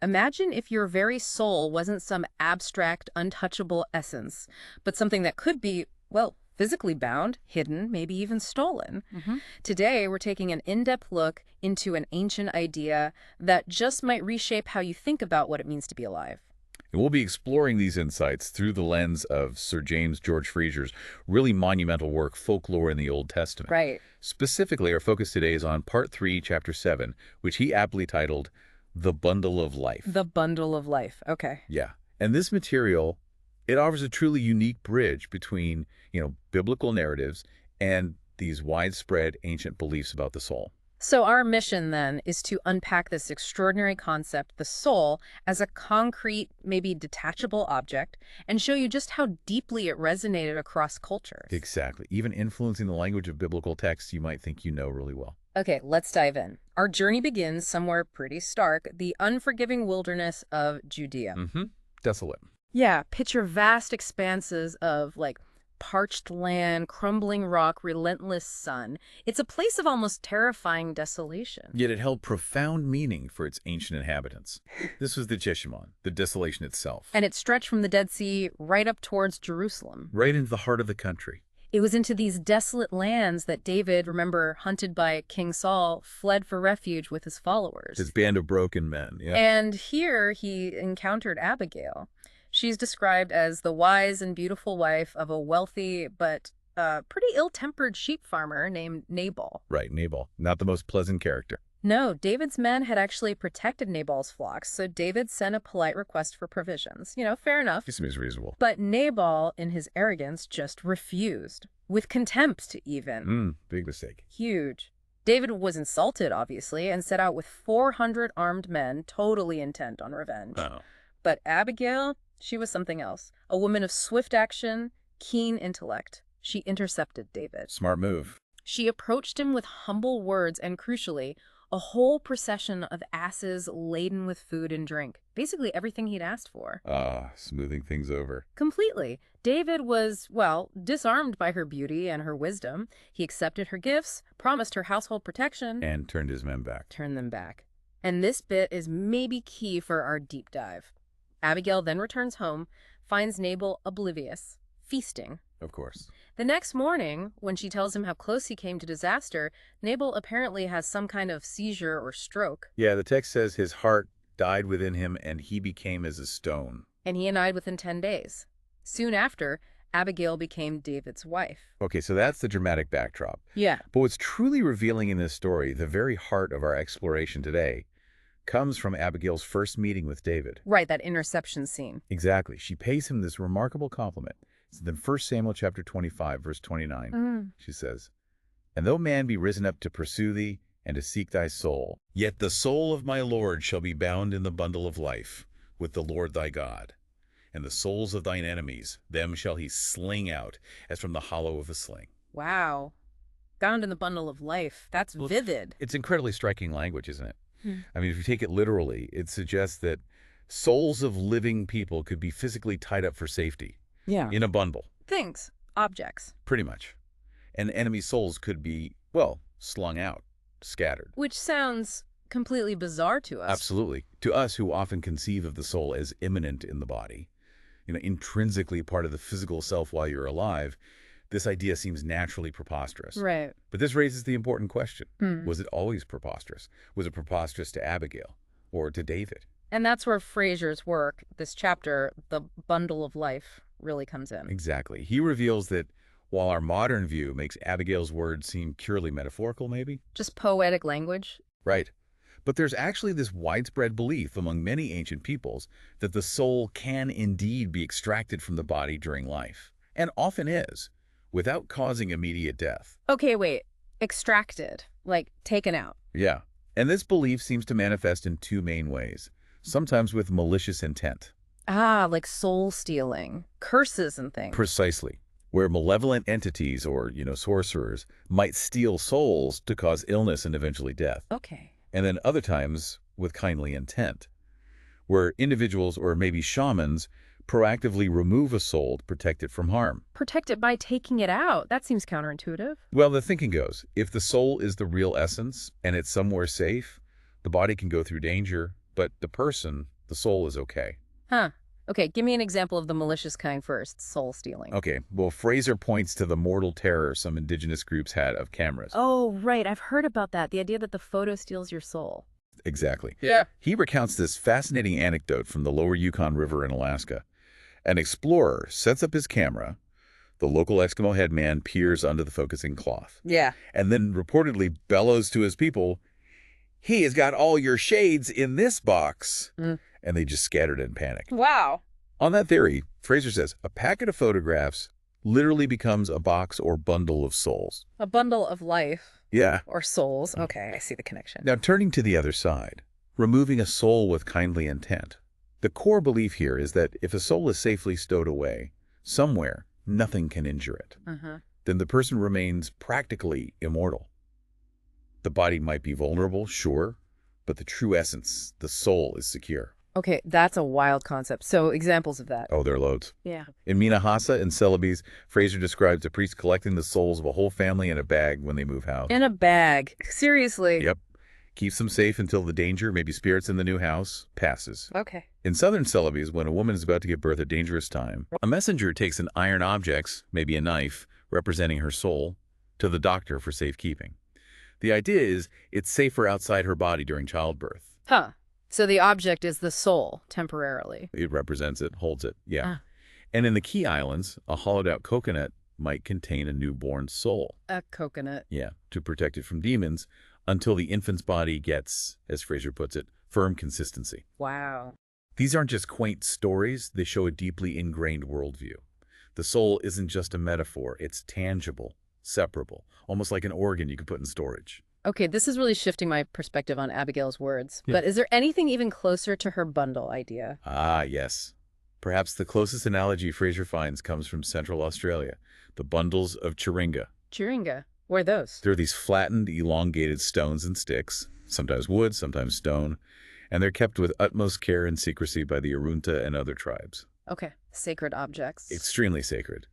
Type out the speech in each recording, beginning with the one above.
Imagine if your very soul wasn't some abstract, untouchable essence, but something that could be, well, physically bound, hidden, maybe even stolen. Today, we're taking an in-depth look into an ancient idea that just might reshape how you think about what it means to be alive. And we'll be exploring these insights through the lens of Sir James George Frazer's really monumental work, Folklore in the Old Testament. Right. Specifically, our focus today is on Part 3, Chapter 7, which he aptly titled The Bundle of Life. The bundle of life. Okay. Yeah. And this material, it offers a truly unique bridge between, biblical narratives and these widespread ancient beliefs about the soul. So our mission, then, is to unpack this extraordinary concept, the soul, as a concrete, maybe detachable object, and show you just how deeply it resonated across cultures. Exactly. Even influencing the language of biblical texts you might think you know really well. Okay, let's dive in. Our journey begins somewhere pretty stark, the unforgiving wilderness of Judea. Desolate. Yeah, picture vast expanses of, parched land, crumbling rock, relentless sun. It's a place of almost terrifying desolation. Yet it held profound meaning for its ancient inhabitants. This was the Jeshimon, the desolation itself. And it stretched from the Dead Sea right up towards Jerusalem. Right into the heart of the country. It was into these desolate lands that David, remember, hunted by King Saul, fled for refuge with his followers. His band of broken men, yeah. And here he encountered Abigail. She's described as the wise and beautiful wife of a wealthy but pretty ill-tempered sheep farmer named Nabal. Right, Nabal. Not the most pleasant character. No, David's men had actually protected Nabal's flocks, so David sent a polite request for provisions. Fair enough. He seems reasonable. But Nabal, in his arrogance, just refused. With contempt, even. Big mistake. Huge. David was insulted, obviously, and set out with 400 armed men, totally intent on revenge. Oh. But Abigail, she was something else. A woman of swift action, keen intellect. She intercepted David. Smart move. She approached him with humble words and, crucially, a whole procession of asses laden with food and drink. Basically everything he'd asked for. Smoothing things over. Completely. David was, disarmed by her beauty and her wisdom. He accepted her gifts, promised her household protection. And turned his men back. Turned them back. And this bit is maybe key for our deep dive. Abigail then returns home, finds Nabal oblivious, feasting. Of course. The next morning, when she tells him how close he came to disaster, Nabal apparently has some kind of seizure or stroke. Yeah, the text says his heart died within him and he became as a stone. And he died within 10 days. Soon after, Abigail became David's wife. Okay, so that's the dramatic backdrop. Yeah. But what's truly revealing in this story, the very heart of our exploration today, comes from Abigail's first meeting with David. Right, that interception scene. Exactly. She pays him this remarkable compliment. It's in 1 Samuel chapter 25, verse 29. She says, "And though man be risen up to pursue thee and to seek thy soul, yet the soul of my Lord shall be bound in the bundle of life with the Lord thy God. And the souls of thine enemies, them shall he sling out as from the hollow of a sling." Wow. Bound in the bundle of life. That's vivid. It's incredibly striking language, isn't it? I mean, if you take it literally, it suggests that souls of living people could be physically tied up for safety. Yeah. In a bundle. Things. Objects. Pretty much. And enemy souls could be, slung out, scattered. Which sounds completely bizarre to us. Absolutely. To us who often conceive of the soul as immanent in the body, intrinsically part of the physical self while you're alive, this idea seems naturally preposterous. Right. But this raises the important question. Was it always preposterous? Was it preposterous to Abigail or to David? And that's where Frazer's work, this chapter, The Bundle of Life, really comes in. Exactly. He reveals that while our modern view makes Abigail's words seem purely metaphorical, maybe? Just poetic language? Right. But there's actually this widespread belief among many ancient peoples that the soul can indeed be extracted from the body during life, and often is, without causing immediate death. Okay, wait. Extracted. Like, taken out. Yeah. And this belief seems to manifest in two main ways, sometimes with malicious intent. Like soul stealing. Curses and things. Precisely. Where malevolent entities or, sorcerers might steal souls to cause illness and eventually death. Okay. And then other times with kindly intent, where individuals or maybe shamans proactively remove a soul to protect it from harm. Protect it by taking it out. That seems counterintuitive. Well, the thinking goes, if the soul is the real essence and it's somewhere safe, the body can go through danger, but the person, the soul, is okay. Huh. Okay, give me an example of the malicious kind first, soul stealing. Okay, well, Frazer points to the mortal terror some indigenous groups had of cameras. Oh, right. I've heard about that. The idea that the photo steals your soul. Exactly. Yeah. He recounts this fascinating anecdote from the lower Yukon River in Alaska. An explorer sets up his camera. The local Eskimo headman peers under the focusing cloth. Yeah. And then reportedly bellows to his people, "He has got all your shades in this box." And they just scattered in panic. Wow. On that theory, Frazer says a packet of photographs literally becomes a box or bundle of souls. A bundle of life. Yeah. Or souls. Okay, I see the connection. Now, turning to the other side, removing a soul with kindly intent. The core belief here is that if a soul is safely stowed away, somewhere, nothing can injure it. Then the person remains practically immortal. The body might be vulnerable, sure, but the true essence, the soul, is secure. Okay, that's a wild concept. So examples of that. Oh, there are loads. Yeah. In Minahasa and Celebes, Frazer describes a priest collecting the souls of a whole family in a bag when they move house. In a bag. Seriously. Yep. Keeps them safe until the danger, maybe spirits in the new house, passes. Okay. In southern Celebes, when a woman is about to give birth at dangerous time, a messenger takes an iron object, maybe a knife, representing her soul, to the doctor for safekeeping. The idea is it's safer outside her body during childbirth. Huh. So the object is the soul, temporarily. It represents it, holds it, yeah. And in the Key Islands, a hollowed-out coconut might contain a newborn soul. A coconut. Yeah, to protect it from demons until the infant's body gets, as Frazer puts it, firm consistency. Wow. These aren't just quaint stories, they show a deeply ingrained worldview. The soul isn't just a metaphor, it's tangible, separable, almost like an organ you could put in storage. Okay, this is really shifting my perspective on Abigail's words. But is there anything even closer to her bundle idea? Ah, yes. Perhaps the closest analogy Frazer finds comes from Central Australia, the bundles of churinga. Churinga? What are those? They're these flattened, elongated stones and sticks, sometimes wood, sometimes stone, and they're kept with utmost care and secrecy by the Arunta and other tribes. Okay, sacred objects. Extremely sacred.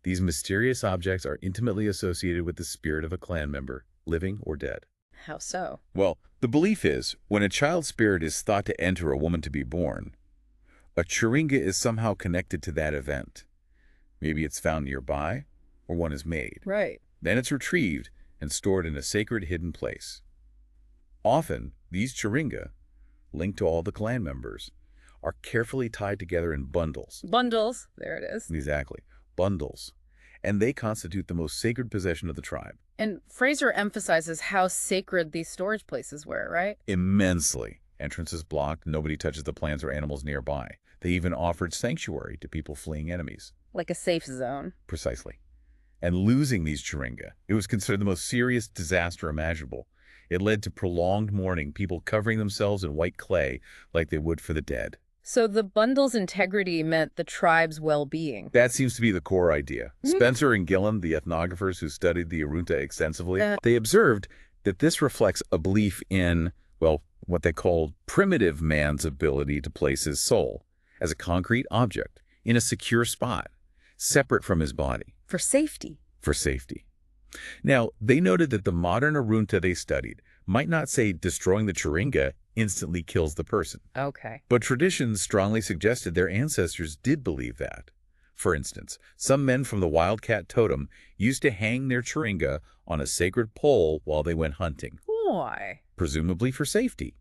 These mysterious objects are intimately associated with the spirit of a clan member, living or dead. How so? Well, the belief is, when a child spirit is thought to enter a woman to be born, a churinga is somehow connected to that event. Maybe it's found nearby, or one is made. Right. Then it's retrieved and stored in a sacred hidden place. Often, these churinga, linked to all the clan members, are carefully tied together in bundles. Bundles. There it is. Exactly. Bundles. And they constitute the most sacred possession of the tribe. And Frazer emphasizes how sacred these storage places were, right? Immensely. Entrance is blocked. Nobody touches the plants or animals nearby. They even offered sanctuary to people fleeing enemies. Like a safe zone. Precisely. And losing these churinga, it was considered the most serious disaster imaginable. It led to prolonged mourning, people covering themselves in white clay like they would for the dead. So the bundle's integrity meant the tribe's well-being. That seems to be the core idea. Spencer and Gillen, the ethnographers who studied the Arunta extensively, they observed that this reflects a belief in, well, what they called primitive man's ability to place his soul as a concrete object in a secure spot, separate from his body. For safety. For safety. Now, they noted that the modern Arunta they studied might not say destroying the churinga instantly kills the person. Okay. But traditions strongly suggested their ancestors did believe that. For instance, some men from the wildcat totem used to hang their churinga on a sacred pole while they went hunting. Why? Presumably for safety.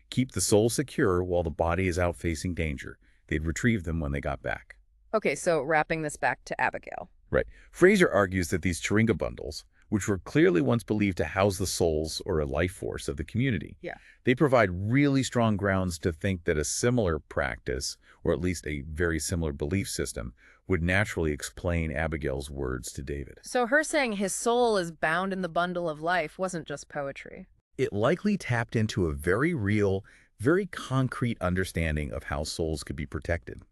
Keep the soul secure while the body is out facing danger. They'd retrieve them when they got back. Okay, so wrapping this back to Abigail. Right. Frazer argues that these churinga bundles, which were clearly once believed to house the souls or a life force of the community, they provide really strong grounds to think that a similar practice, or at least a very similar belief system, would naturally explain Abigail's words to David. So her saying his soul is bound in the bundle of life wasn't just poetry. It likely tapped into a very real, very concrete understanding of how souls could be protected.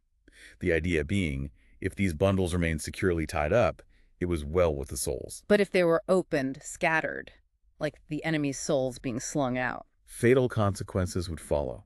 The idea being, if these bundles remained securely tied up, it was well with the souls. But if they were opened, scattered, like the enemy's souls being slung out, fatal consequences would follow.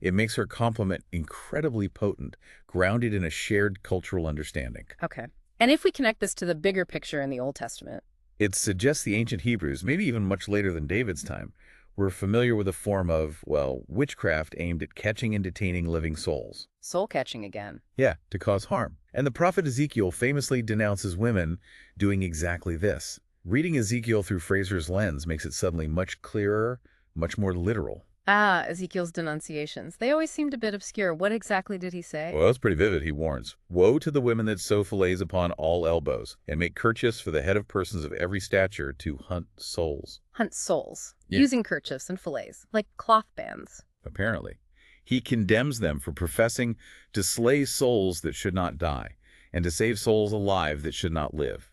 It makes her compliment incredibly potent, grounded in a shared cultural understanding. Okay. And if we connect this to the bigger picture in the Old Testament? It suggests the ancient Hebrews, maybe even much later than David's time, were familiar with a form of, well, witchcraft aimed at catching and detaining living souls. Soul catching again. Yeah, to cause harm. And the prophet Ezekiel famously denounces women doing exactly this. Reading Ezekiel through Frazer's lens makes it suddenly much clearer, much more literal. Ah, Ezekiel's denunciations. They always seemed a bit obscure. What exactly did he say? Well, it's pretty vivid, he warns. Woe to the women that sew fillets upon all elbows, and make kerchiefs for the head of persons of every stature to hunt souls. Hunt souls. Yeah. Using kerchiefs and fillets, like cloth bands. Apparently. He condemns them for professing to slay souls that should not die, and to save souls alive that should not live.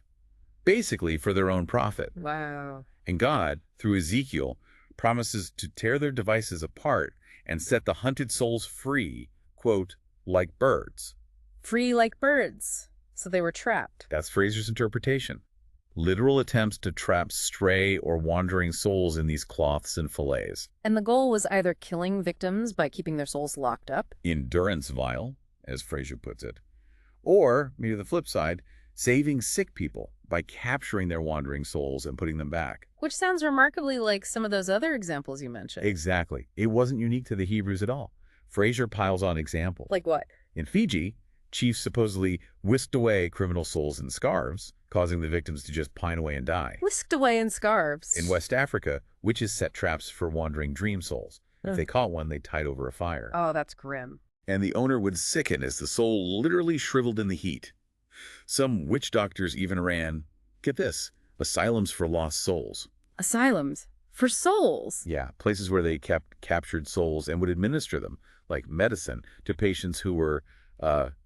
Basically for their own profit. Wow. And God, through Ezekiel, promises to tear their devices apart and set the hunted souls free, quote, like birds. Free like birds. So they were trapped. That's Frazer's interpretation. Literal attempts to trap stray or wandering souls in these cloths and fillets. And the goal was either killing victims by keeping their souls locked up. Endurance vile, as Frazer puts it. Or, maybe the flip side, saving sick people by capturing their wandering souls and putting them back. Which sounds remarkably like some of those other examples you mentioned. Exactly. It wasn't unique to the Hebrews at all. Frazer piles on examples. Like what? In Fiji, chiefs supposedly whisked away criminal souls in scarves, causing the victims to just pine away and die. Whisked away in scarves. In West Africa, witches set traps for wandering dream souls. If they caught one, they tied over a fire. Oh, that's grim. And the owner would sicken as the soul literally shriveled in the heat. Some witch doctors even ran, get this, asylums for lost souls. Asylums? For souls? Yeah, places where they kept captured souls and would administer them, like medicine, to patients who were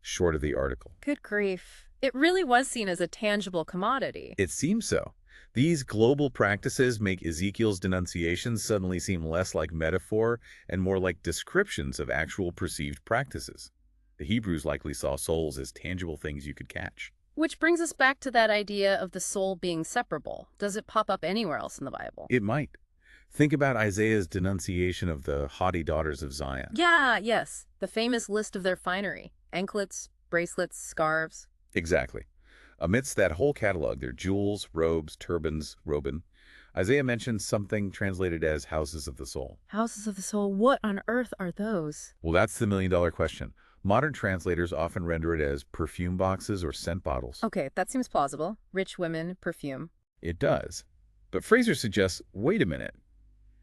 short of the article. Good grief. It really was seen as a tangible commodity. It seems so. These global practices make Ezekiel's denunciations suddenly seem less like metaphor and more like descriptions of actual perceived practices. The Hebrews likely saw souls as tangible things you could catch. Which brings us back to that idea of the soul being separable. Does it pop up anywhere else in the Bible? It might. Think about Isaiah's denunciation of the haughty daughters of Zion. Yes. The famous list of their finery. Anklets, bracelets, scarves. Exactly. Amidst that whole catalog, their jewels, robes, turbans, roben, Isaiah mentions something translated as houses of the soul. Houses of the soul, what on earth are those? Well, that's the million-dollar question. Modern translators often render it as perfume boxes or scent bottles. Okay, that seems plausible. Rich women, perfume. It does. But Frazer suggests, wait a minute.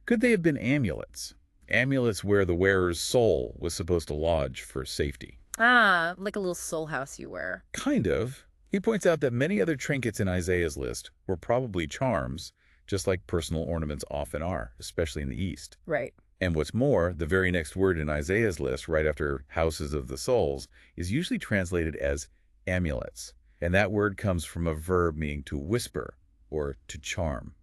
Could they have been amulets? Amulets where the wearer's soul was supposed to lodge for safety. Ah, like a little soul house you wear. Kind of. He points out that many other trinkets in Isaiah's list were probably charms, just like personal ornaments often are, especially in the East. Right. And what's more, the very next word in Isaiah's list, right after houses of the souls, is usually translated as amulets. And that word comes from a verb meaning to whisper or to charm.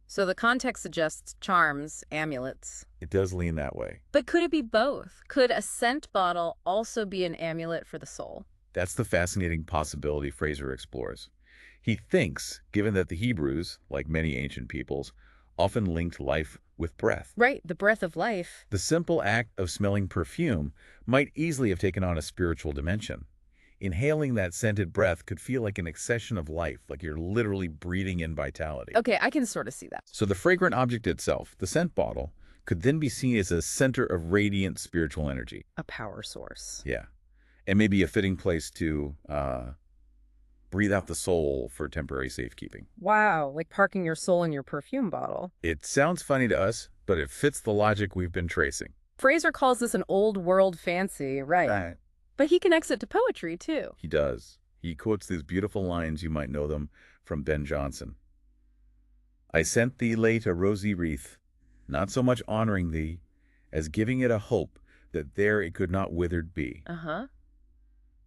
So the context suggests charms, amulets. It does lean that way. But could it be both? Could a scent bottle also be an amulet for the soul? That's the fascinating possibility Frazer explores. He thinks, given that the Hebrews, like many ancient peoples, often linked life with breath. Right, the breath of life. The simple act of smelling perfume might easily have taken on a spiritual dimension. Inhaling that scented breath could feel like an accession of life, like you're literally breathing in vitality. Okay, I can sort of see that. So the fragrant object itself, the scent bottle, could then be seen as a center of radiant spiritual energy. A power source. Yeah. And maybe a fitting place to breathe out the soul for temporary safekeeping. Wow, like parking your soul in your perfume bottle. It sounds funny to us, but it fits the logic we've been tracing. Frazer calls this an old world fancy, right? But he connects it to poetry, too. He does. He quotes these beautiful lines, you might know them, from Ben Jonson. I sent thee late a rosy wreath, not so much honoring thee, as giving it a hope that there it could not withered be.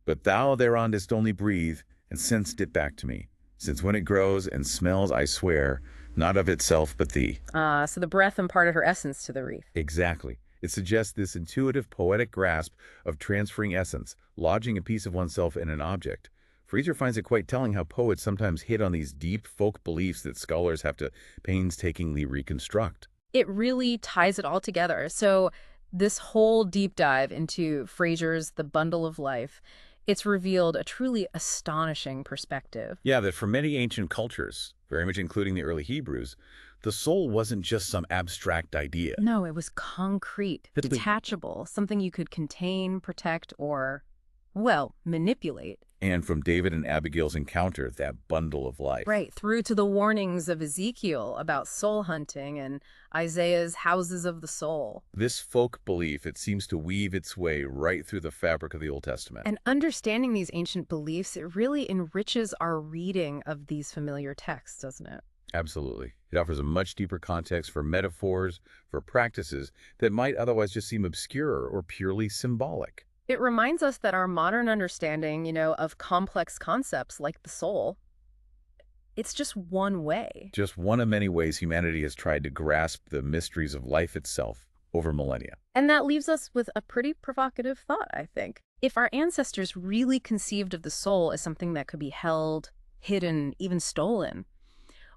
But thou thereon didst only breathe, and sent'st it back to me, since when it grows and smells, I swear, not of itself but thee. So the breath imparted her essence to the wreath. Exactly. It suggests this intuitive, poetic grasp of transferring essence, lodging a piece of oneself in an object. Frazer finds it quite telling how poets sometimes hit on these deep folk beliefs that scholars have to painstakingly reconstruct. It really ties it all together. So this whole deep dive into Frazer's The Bundle of Life, it's revealed a truly astonishing perspective. Yeah, that for many ancient cultures, very much including the early Hebrews, The soul wasn't just some abstract idea. No, it was concrete, detachable, something you could contain, protect, or, well, manipulate. And from David and Abigail's encounter, that bundle of life. Right, through to the warnings of Ezekiel about soul hunting and Isaiah's houses of the soul. This folk belief, it seems to weave its way right through the fabric of the Old Testament. And understanding these ancient beliefs, it really enriches our reading of these familiar texts, doesn't it? Absolutely. It offers a much deeper context for metaphors, for practices that might otherwise just seem obscure or purely symbolic. It reminds us that our modern understanding, of complex concepts like the soul, it's just one way. Just one of many ways humanity has tried to grasp the mysteries of life itself over millennia. And that leaves us with a pretty provocative thought, I think. If our ancestors really conceived of the soul as something that could be held, hidden, even stolen,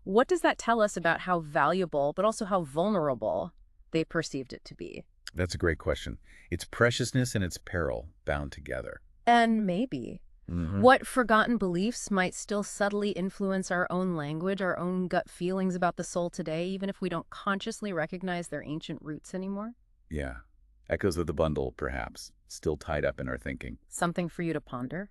what does that tell us about how valuable, but also how vulnerable they perceived it to be? That's a great question. Its preciousness and its peril bound together. And maybe what forgotten beliefs might still subtly influence our own language, our own gut feelings about the soul today, even if we don't consciously recognize their ancient roots anymore? Yeah. Echoes of the bundle, perhaps, still tied up in our thinking. Something for you to ponder.